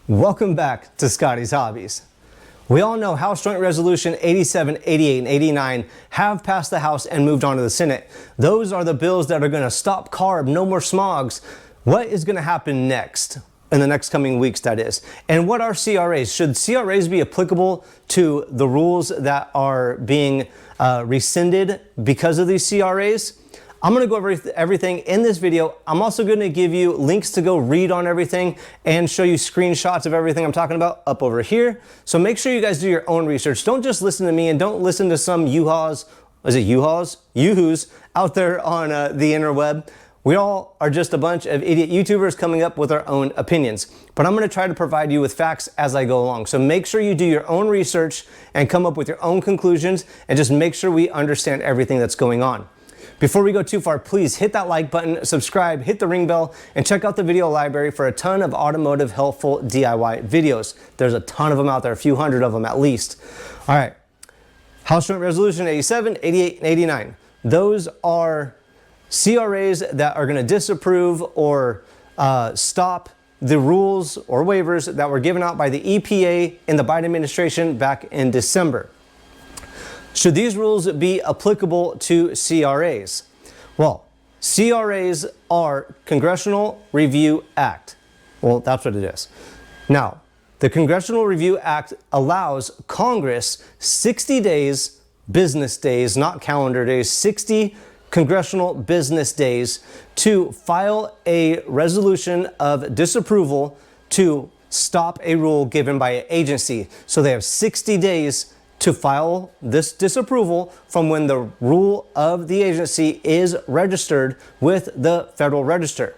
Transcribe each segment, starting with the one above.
Welcome back to Scotty's Hobbies. We all know House Joint Resolution 87, 88, and 89 have passed the House and moved on to the Senate. Those are the bills that are going to stop CARB, no more smogs. What is going to happen next? In the next coming weeks, that is. And what are CRAs? Should CRAs be applicable to the rules that are being rescinded because of these CRAs? I'm going to go over everything in this video. I'm also going to give you links to go read on everything and show you screenshots of everything I'm talking about up over here. So make sure you guys do your own research. Don't just listen to me and don't listen to some yoo-hoos out there on the interweb. We all are just a bunch of idiot YouTubers coming up with our own opinions. But I'm going to try to provide you with facts as I go along. So make sure you do your own research and come up with your own conclusions and just make sure we understand everything that's going on. Before we go too far, please hit that like button, subscribe, hit the ring bell, and check out the video library for a ton of automotive helpful DIY videos. There's a ton of them out there, a few hundred of them at least. All right, House Joint Resolution 87, 88, and 89. Those are CRAs that are going to disapprove or stop the rules or waivers that were given out by the EPA in the Biden administration back in December. Should these rules be applicable to CRAs? Well, CRAs are Congressional Review Act. Well, that's what it is. Now, the Congressional Review Act allows Congress 60 days, business days, not calendar days, 60 congressional business days to file a resolution of disapproval to stop a rule given by an agency. So they have 60 days to file this disapproval from when the rule of the agency is registered with the Federal Register.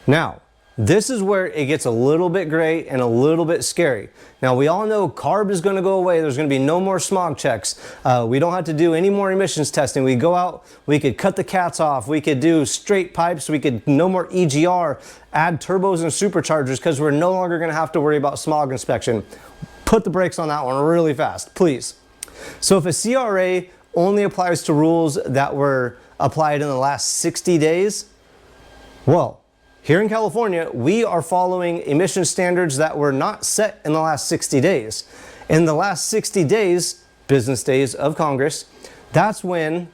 Now, this is where it gets a little bit gray and a little bit scary. Now, we all know CARB is going to go away. There's going to be no more smog checks. We don't have to do any more emissions testing. We go out, we could cut the cats off. We could do straight pipes. We could no more EGR, add turbos and superchargers because we're no longer going to have to worry about smog inspection. Put the brakes on that one really fast, please. So if a CRA only applies to rules that were applied in the last 60 days, well, here in California, we are following emission standards that were not set in the last 60 days. In the last 60 days, business days of Congress, that's when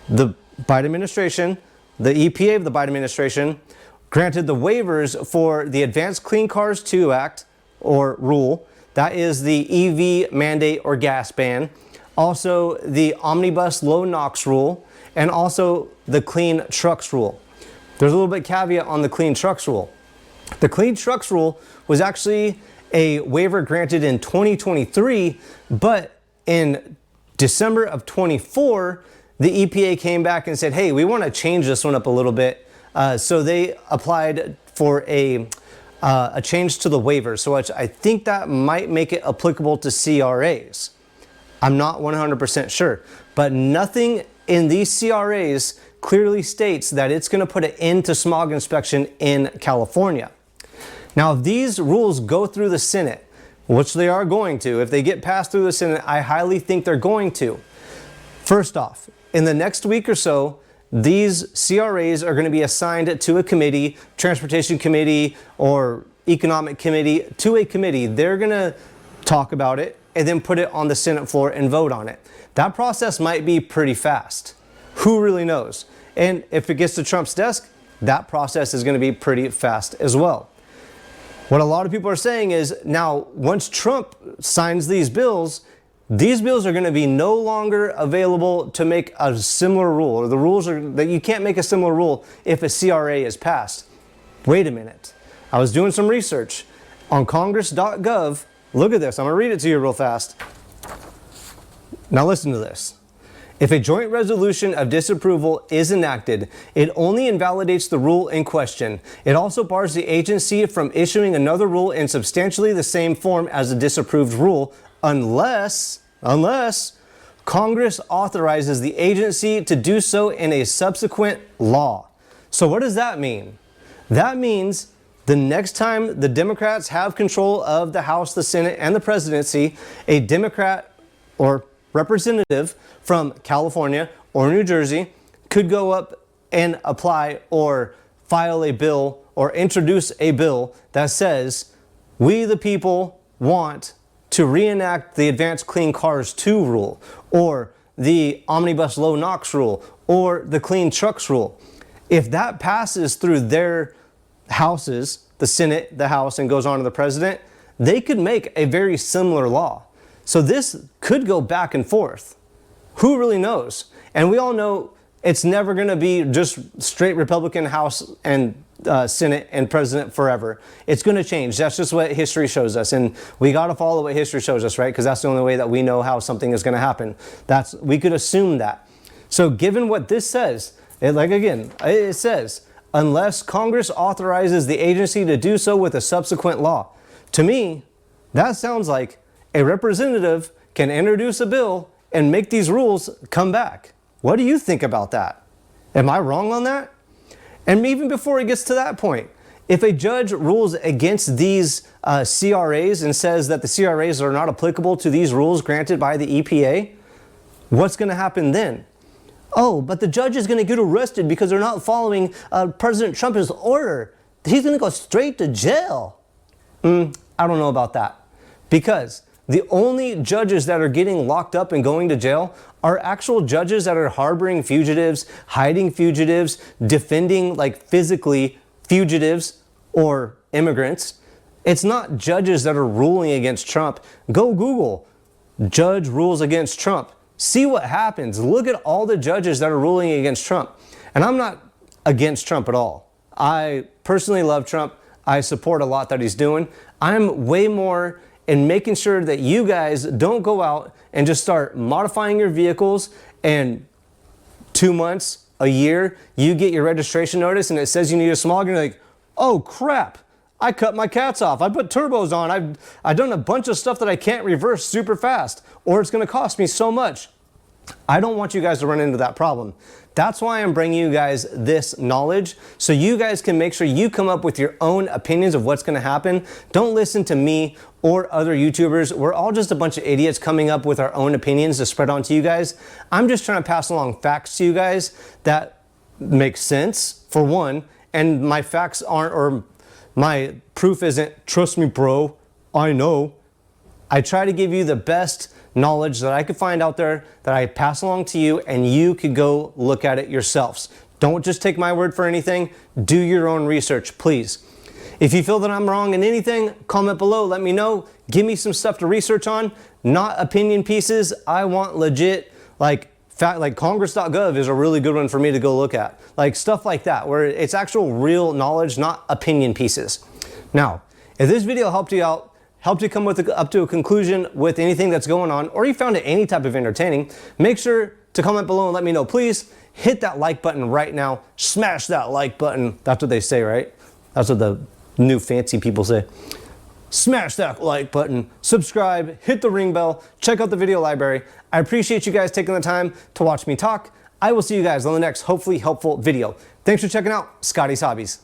the Biden administration, the EPA of the Biden administration, granted the waivers for the Advanced Clean Cars 2 Act, or rule. That is the EV mandate or gas ban. Also the Omnibus Low NOx rule, and also the Clean Trucks rule. There's a little bit caveat on the Clean Trucks rule. The Clean Trucks rule was actually a waiver granted in 2023, but in December of 24, the EPA came back and said, hey, we want to change this one up a little bit. So they applied for a change to the waiver, so I think that might make it applicable to CRAs. I'm not 100% sure, but nothing in these CRAs clearly states that it's going to put an end to smog inspection in California. Now, if these rules go through the Senate, which they are going to, if they get passed through the Senate, I highly think they're going to. First off, in the next week or so, these CRAs are going to be assigned to a committee, transportation committee or economic committee, to a committee. They're going to talk about it and then put it on the Senate floor and vote on it. That process might be pretty fast. Who really knows? And if it gets to Trump's desk, that process is going to be pretty fast as well. What a lot of people are saying is now once Trump signs these bills are going to be no longer available to make a similar rule, or the rules are that you can't make a similar rule if a CRA is passed. Wait a minute. I was doing some research on congress.gov. Look at this. I'm going to read it to you real fast. Now listen to this. If a joint resolution of disapproval is enacted, it only invalidates the rule in question. It also bars the agency from issuing another rule in substantially the same form as the disapproved rule, unless Congress authorizes the agency to do so in a subsequent law. So what does that mean? That means the next time the Democrats have control of the House, the Senate, and the presidency, a Democrat or representative from California or New Jersey could go up and apply or file a bill or introduce a bill that says we the people want to reenact the Advanced Clean Cars 2 rule, or the Omnibus Low NOx rule, or the Clean Trucks rule. If that passes through their houses, the Senate, the House, and goes on to the president, they could make a very similar law. So this could go back and forth. Who really knows? And we all know it's never going to be just straight Republican House and Senate and president forever. It's going to change. That's just what history shows us. And we got to follow what history shows us, right? Because that's the only way that we know how something is going to happen. We could assume that. So given what this says, it says, unless Congress authorizes the agency to do so with a subsequent law. To me, that sounds like a representative can introduce a bill and make these rules come back. What do you think about that? Am I wrong on that? And even before it gets to that point, if a judge rules against these CRAs and says that the CRAs are not applicable to these rules granted by the EPA, what's going to happen then? Oh, but the judge is going to get arrested because they're not following President Trump's order. He's going to go straight to jail. I don't know about that. Because the only judges that are getting locked up and going to jail are actual judges that are harboring fugitives, hiding fugitives, defending physically fugitives or immigrants. It's not judges that are ruling against Trump. Go Google, judge rules against Trump. See what happens. Look at all the judges that are ruling against Trump. And I'm not against Trump at all. I personally love Trump. I support a lot that he's doing. I'm way more in making sure that you guys don't go out and just start modifying your vehicles, and 2 months, a year, you get your registration notice and it says you need a smog, and you're like, oh crap, I cut my cats off. I put turbos on. I've done a bunch of stuff that I can't reverse super fast, or it's going to cost me so much. I don't want you guys to run into that problem. That's why I'm bringing you guys this knowledge, so you guys can make sure you come up with your own opinions of what's going to happen. Don't listen to me or other YouTubers. We're all just a bunch of idiots coming up with our own opinions to spread on to you guys. I'm just trying to pass along facts to you guys that make sense, for one, and my facts aren't, or my proof isn't, trust me bro, I know. I try to give you the best knowledge that I could find out there that I pass along to you, and you could go look at it yourselves. Don't just take my word for anything. Do your own research, please. If you feel that I'm wrong in anything, comment below, let me know. Give me some stuff to research on, not opinion pieces. I want legit, like congress.gov is a really good one for me to go look at. Stuff like that, where it's actual real knowledge, not opinion pieces. Now, if this video helped you out, helped you come up to a conclusion with anything that's going on, or you found it any type of entertaining, make sure to comment below and let me know. Please hit that like button right now. Smash that like button. That's what they say, right? That's what the new fancy people say. Smash that like button, subscribe, hit the ring bell, check out the video library. I appreciate you guys taking the time to watch me talk. I will see you guys on the next hopefully helpful video. Thanks for checking out Scotty's Hobbies.